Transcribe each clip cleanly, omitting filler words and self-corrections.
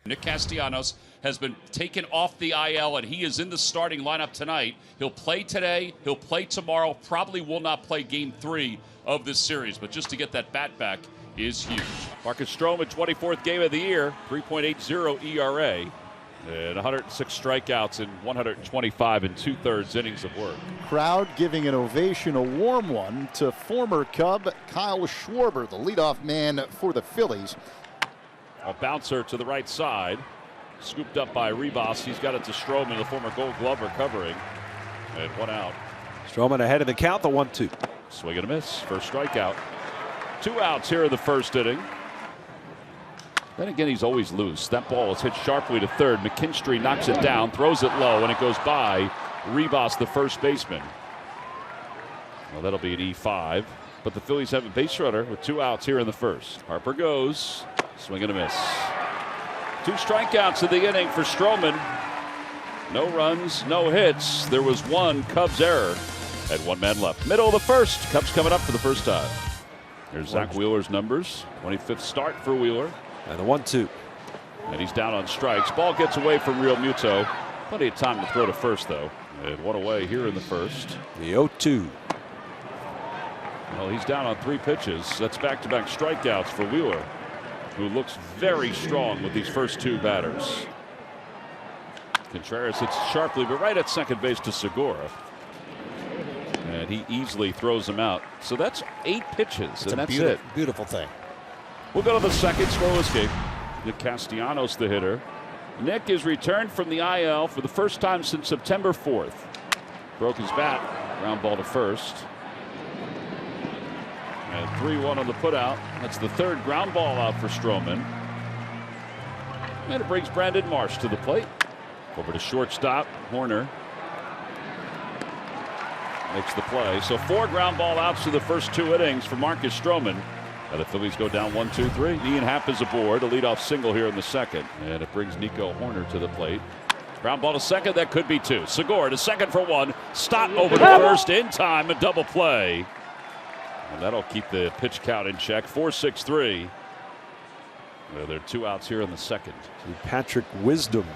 Nick Castellanos has been taken off the IL, and he is in the starting lineup tonight. He'll play today, he'll play tomorrow, probably will not play Game 3 of this series, but just to get that bat back is huge. Marcus Stroman, 24th game of the year, 3.80 ERA, and 106 strikeouts in 125 and 2/3 innings of work. Crowd giving an ovation, a warm one, to former Cub Kyle Schwarber, the leadoff man for the Phillies. A bouncer to the right side, scooped up by Ribas. He's got it to Stroman, the former Gold Glover, covering, and 1 out. Stroman ahead of the count, the 1-2. Swing and a miss, first strikeout. 2 outs here in the first inning. Then again, he's always loose. That ball is hit sharply to third. McKinstry knocks it down, throws it low, and it goes by Ribas, the first baseman. Well, that'll be an E5. But the Phillies have a base runner with 2 outs here in the first. Harper goes. Swing and a miss. 2 strikeouts in the inning for Stroman. No runs, no hits. There was 1 Cubs error. Had 1 man left. Middle of the first. Cubs coming up for the first time. Here's Zach Wheeler's numbers. 25th start for Wheeler. And the 1-2. And he's down on strikes. Ball gets away from Real Muto. Plenty of time to throw to first, though. And 1 away here in the first. The 0-2. Well, he's down on 3 pitches. That's back-to-back strikeouts for Wheeler, who looks very strong with these first 2 batters. Contreras hits sharply, but right at second base to Segura. And he easily throws him out. So that's 8 pitches, and that's it. Beautiful thing. We'll go to the second. Slow escape. Nick Castellanos, the hitter. Nick is returned from the IL for the first time since September 4th. Broke his bat. Ground ball to first. And 3-1 on the putout. That's the 3rd ground ball out for Stroman. And it brings Brandon Marsh to the plate. Over to shortstop, Horner. Makes the play. So 4 ground ball outs to the first 2 innings for Marcus Stroman. And the Phillies go down 1-2-3. Ian Happ is aboard. A leadoff single here in the second. And it brings Nico Horner to the plate. Ground ball to second. That could be 2. Segura to second for 1. Stott over to first in time. A double play. And that'll keep the pitch count in check. 4-6-3. There are 2 outs here in the second. Patrick Wisdom.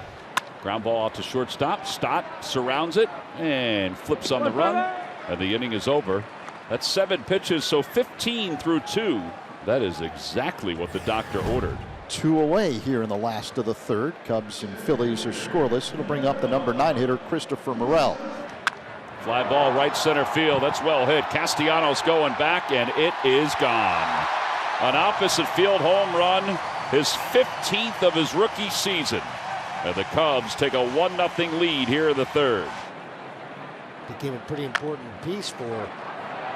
Ground ball out to shortstop. Stott surrounds it and flips on the run. And the inning is over. That's 7 pitches, so 15 through 2. That is exactly what the doctor ordered. 2 away here in the last of the third. Cubs and Phillies are scoreless. It'll bring up the number 9 hitter, Christopher Morel. Fly ball right center field. That's well hit. Castellanos going back, and it is gone. An opposite field home run, his 15th of his rookie season. And the Cubs take a 1-0 lead here in the third. Became a pretty important piece for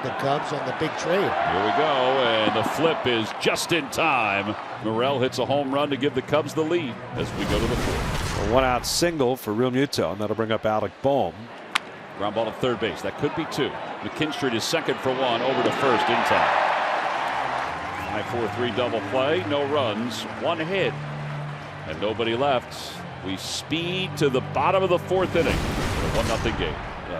the Cubs on the big trade. Here we go, and the flip is just in time. Morel hits a home run to give the Cubs the lead as we go to the fourth. A 1-out single for Real Muto, and that'll bring up Alec Bohm. Ground ball to third base. That could be 2. McKinstry is second for 1, over to first in time. 5-4-3 double play. No runs, 1 hit, and nobody left. We speed to the bottom of the 4th inning. A 1-0 game.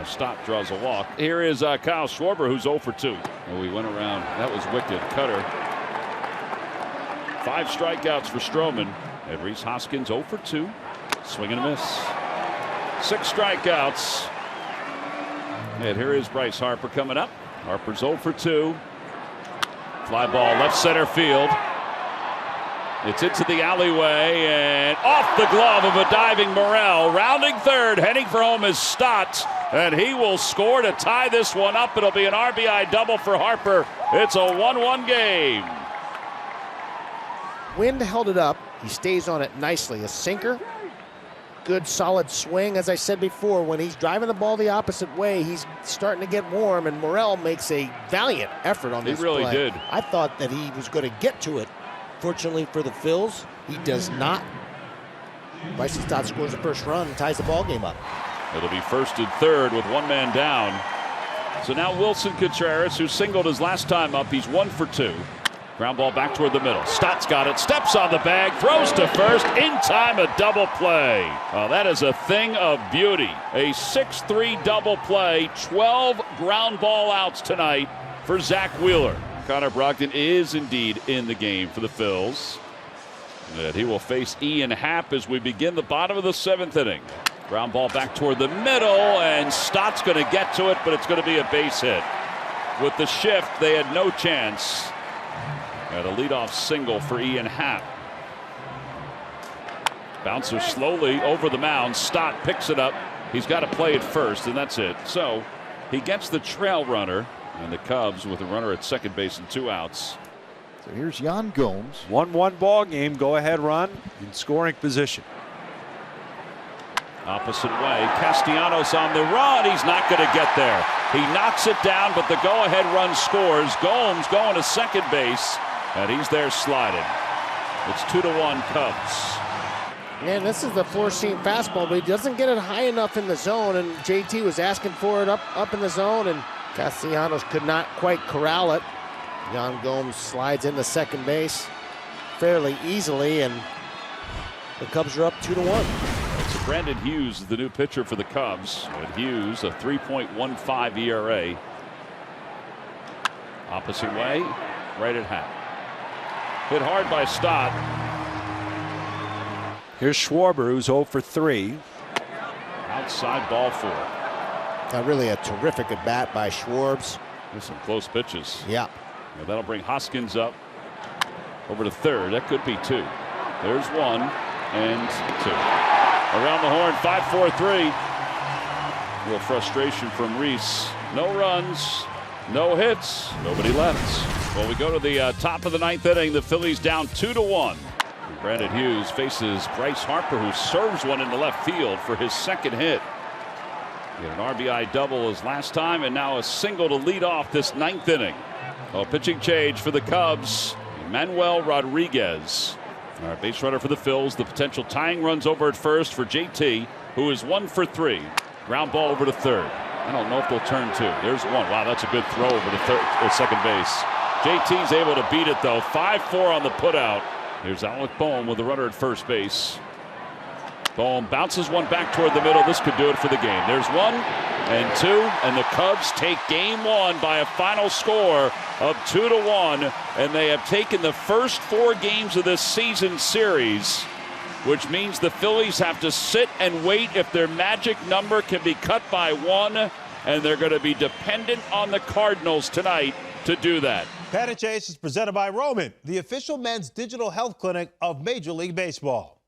Stott draws a walk. Here is Kyle Schwarber, who's 0 for 2. And we went around. That was wicked. Cutter. 5 strikeouts for Stroman. And Rhys Hoskins 0 for 2. Swing and a miss. 6 strikeouts. And here is Bryce Harper coming up. Harper's 0 for 2. Fly ball left center field. It's into the alleyway and off the glove of a diving Morel. Rounding third, heading for home is Stott. And he will score to tie this one up. It'll be an RBI double for Harper. It's a 1-1 game. Wind held it up. He stays on it nicely. A sinker. Good solid swing. As I said before, when he's driving the ball the opposite way, he's starting to get warm, and Morel makes a valiant effort on this play. He really did. I thought that he was going to get to it. Fortunately for the Phils, he does not. Bryce Stott scores the first run and ties the ball game up. It'll be first and third with 1 man down. So now Wilson Contreras, who singled his last time up, he's 1 for 2. Ground ball back toward the middle. Stott's got it, steps on the bag, throws to first, in time, a double play. Oh, that is a thing of beauty. A 6-3 double play, 12 ground ball outs tonight for Zach Wheeler. Connor Brogdon is indeed in the game for the Phils. And he will face Ian Happ as we begin the bottom of the 7th inning. Ground ball back toward the middle, and Stott's going to get to it, but it's going to be a base hit. With the shift, they had no chance. And a leadoff single for Ian Happ. Bouncer slowly over the mound. Stott picks it up. He's got to play it first, and that's it. So he gets the trail runner, and the Cubs with a runner at second base and 2 outs. So here's Yan Gomes. 1-1 ball game. Go ahead run in scoring position. Opposite way. Castellanos on the run. He's not going to get there. He knocks it down, but the go-ahead run scores. Gomes going to second base, and he's there sliding. It's 2-1 Cubs. Man, this is the 4-seam fastball, but he doesn't get it high enough in the zone, and JT was asking for it up in the zone, and Castellanos could not quite corral it. Yan Gomes slides into second base fairly easily, and the Cubs are up 2-1. So Brandon Hughes is the new pitcher for the Cubs. With Hughes, a 3.15 ERA. Opposite way, right at Happ. Hit hard by Stott. Here's Schwarber, who's 0 for 3. Outside ball 4. Really a terrific at bat by Schwarbs. There's some close pitches. Yeah. That'll bring Hoskins up over to third. That could be 2. There's 1 and 2. Around the horn, 5-4-3. A little frustration from Reese. No runs, no hits, nobody left. Well, we go to the top of the 9th inning. The Phillies down 2-1. Brandon Hughes faces Bryce Harper, who serves one into left field for his second hit. He had an RBI double as last time, and now a single to lead off this 9th inning. Pitching change for the Cubs, Manuel Rodriguez. All right, base runner for the Phils. The potential tying runs over at first for JT, who is 1 for 3. Ground ball over to third. I don't know if they'll turn 2. There's 1. Wow, that's a good throw over to third or second base. JT's able to beat it though. 5-4 on the putout. Here's Alec Boehm with the runner at first base. Boehm bounces one back toward the middle. This could do it for the game. There's 1 and 2, and the Cubs take game 1 by a final score of 2-1, and they have taken the first 4 games of this season series, which means the Phillies have to sit and wait if their magic number can be cut by 1, and they're going to be dependent on the Cardinals tonight to do that. Pat and Chase is presented by Roman, the official men's digital health clinic of Major League Baseball.